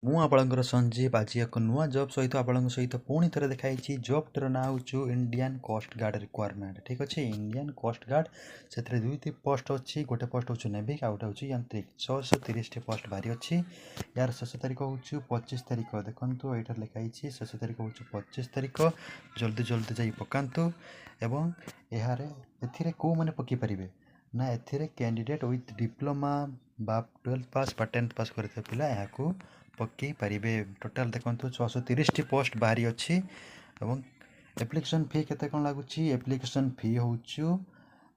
ମୁଁ ଆପଣଙ୍କର ସଞ୍ଜୀବ ଆଜି ଏକ ନୂଆ ଜବ୍ ସହିତ ଆପଣଙ୍କ ସହିତ ପୁଣି ଥରେ ଦେଖାଇଛି। ଜବ୍ଟିର ନାଁ ହେଉଛି ଇଣ୍ଡିଆନ୍ କୋଷ୍ଟ ଗାର୍ଡ଼ ରିକ୍ୱାରମେଣ୍ଟ। ଠିକ୍ ଅଛି, ଇଣ୍ଡିଆନ୍ କୋଷ୍ଟ ଗାର୍ଡ଼ ସେଥିରେ ଦୁଇଟି ପୋଷ୍ଟ ଅଛି। ଗୋଟେ ପୋଷ୍ଟ ହେଉଛି ନେଭିକ୍, ଆଉ ଗୋଟେ ହେଉଛି ଯାନ୍ତ୍ରିକ। 630ଟି ପୋଷ୍ଟ ବାହାରି ଅଛି। ୟାର ଶେଷ ତାରିଖ ହେଉଛି 25 ତାରିଖ। ଦେଖନ୍ତୁ ଏଇଠାରେ ଲେଖା ହେଇଛି ଶେଷ ତାରିଖ ହେଉଛି 25 ତାରିଖ। ଜଲ୍ଦି ଜଲ୍ଦି ଯାଇ ପକାନ୍ତୁ। ଏବଂ ଏଥିରେ କେଉଁମାନେ ପକାଇ ପାରିବେ ନା ଏଥିରେ କ୍ୟାଣ୍ଡିଡେଟ୍ ୱିଥ୍ ଡିପ୍ଲୋମା ବା 12th ପାସ୍ ବା 10th ପାସ୍ କରିଥିବା ପିଲା ଏହାକୁ ପକାଇ ପାରିବେ। ଟୋଟାଲ୍ ଦେଖନ୍ତୁ 630ଟି ପୋଷ୍ଟ ବାହାରି ଅଛି। ଏବଂ ଆପ୍ଲିକେସନ୍ ଫି କେତେ କ'ଣ ଲାଗୁଛି? ଆପ୍ଲିକେସନ୍ ଫି ହେଉଛି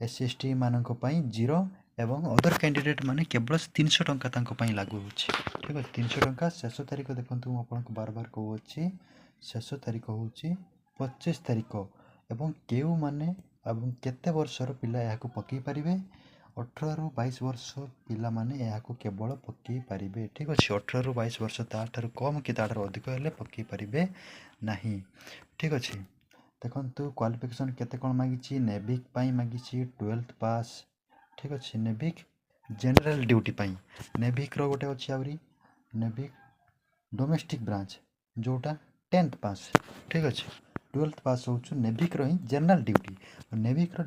SC/ST ମାନଙ୍କ ପାଇଁ 0 ଏବଂ ଅଦର କ୍ୟାଣ୍ଡିଡେଟ୍ ମାନେ କେବଳ 300 ଟଙ୍କା ତାଙ୍କ ପାଇଁ ଲାଗୁ ହେଉଛି। ଠିକ୍ ଅଛି, 300 ଟଙ୍କା। ଶେଷ ତାରିଖ ଦେଖନ୍ତୁ, ମୁଁ ଆପଣଙ୍କୁ ବାର କହୁଅଛି, ଶେଷ ତାରିଖ ହେଉଛି 25 ତାରିଖ। ଏବଂ କେଉଁମାନେ ଏବଂ କେତେ ବର୍ଷର ପିଲା ଏହାକୁ ପକାଇ ପାରିବେ? 18ରୁ 22 ବର୍ଷ ପିଲାମାନେ ଏହାକୁ କେବଳ ପକାଇ ପାରିବେ। ଠିକ୍ ଅଛି, 18ରୁ 22 ବର୍ଷ, ତାଠାରୁ କମ୍ କି ତାଠାରୁ ଅଧିକ ହେଲେ ପକାଇ ପାରିବେ ନାହିଁ। ଠିକ୍ ଅଛି, ଦେଖନ୍ତୁ କ୍ୱାଲିଫିକେସନ୍ କେତେ କ'ଣ ମାଗିଛି। ନେଭିକ୍ ପାଇଁ ମାଗିଛି 12th ପାସ୍। ଠିକ୍ ଅଛି, ନେଭିକ୍ ଜେନେରାଲ୍ ଡ୍ୟୁଟି ପାଇଁ ନେଭିକ୍ର ଗୋଟେ ଅଛି, ଆହୁରି ନେଭିକ୍ ଡୋମେଷ୍ଟିକ୍ ବ୍ରାଞ୍ଚ ଯେଉଁଟା 10th ପାସ୍। ଠିକ୍ ଅଛି, 12th ପାସ୍ ହେଉଛି ନେଭିକ୍ର ହିଁ ଜେନେରାଲ୍ ଡ୍ୟୁଟି। ନେଭିକ୍ର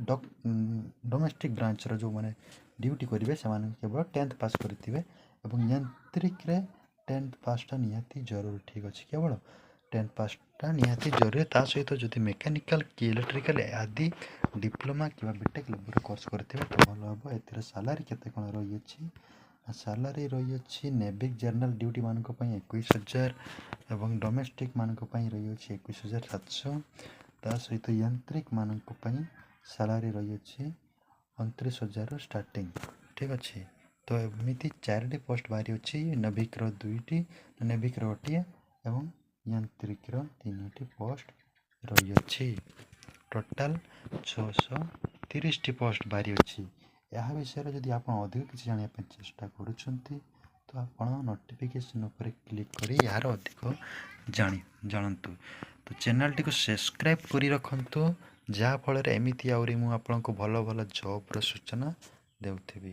ଡୋମେଷ୍ଟିକ୍ ବ୍ରାଞ୍ଚର ଯେଉଁମାନେ ଡ୍ୟୁଟି କରିବେ ସେମାନେ କେବଳ 10th ପାସ୍ କରିଥିବେ। ଏବଂ ଯାନ୍ତ୍ରିକରେ 10th ପାସ୍ଟା ନିହାତି ଜରୁରୀ। ଠିକ୍ ଅଛି, କେବଳ 10th ପାସ୍ଟା ନିହାତି ଜରୁରୀ। ତା ସହିତ ଯଦି ମେକାନିକାଲ୍ କି ଇଲେକ୍ଟ୍ରିକାଲ୍ ଆଦି ଡିପ୍ଲୋମା କିମ୍ବା ବିଟେକ୍ ଲେଭେଲ୍ର କୋର୍ସ କରିଥିବେ ତ ଭଲ ହେବ। ଏଥିରେ ସାଲାରୀ କେତେ କ'ଣ ରହିଅଛି? ସାଲାରୀ ରହିଅଛି ନେଭିକ୍ ଜେନେରାଲ୍ ଡ୍ୟୁଟି ମାନଙ୍କ ପାଇଁ 21,000 ଏବଂ ଡୋମେଷ୍ଟିକ୍ ମାନଙ୍କ ପାଇଁ ରହିଅଛି 21,700। ତା ସହିତ ଯାନ୍ତ୍ରିକ ମାନଙ୍କ ପାଇଁ ସାଲାରୀ ରହିଅଛି 29,000ରୁ ଷ୍ଟାର୍ଟିଂ। ଠିକ୍ ଅଛି, ତ ଏମିତି 4ଟି ପୋଷ୍ଟ ବାହାରି ଅଛି। ନେଭିକ୍ର 2ଟି, ନେଭିକ୍ର ଗୋଟିଏ ଏବଂ ଯାନ୍ତ୍ରିକର 3ଟି ପୋଷ୍ଟ ରହିଅଛି। ଟୋଟାଲ୍ 630ଟି ପୋଷ୍ଟ ବାହାରି ଅଛି। ଏହା ବିଷୟରେ ଯଦି ଆପଣ ଅଧିକ କିଛି ଜାଣିବା ପାଇଁ ଚେଷ୍ଟା କରୁଛନ୍ତି ତ ଆପଣ ନୋଟିଫିକେସନ୍ ଉପରେ କ୍ଲିକ୍ କରି ଏହାର ଅଧିକ ଜାଣନ୍ତୁ। ତ ଚ୍ୟାନେଲ୍ଟିକୁ ସବସ୍କ୍ରାଇବ୍ କରି ରଖନ୍ତୁ, ଯାହାଫଳରେ ଏମିତି ଆହୁରି ମୁଁ ଆପଣଙ୍କୁ ଭଲ ଭଲ ଜବ୍ର ସୂଚନା ଦେଉଥିବି।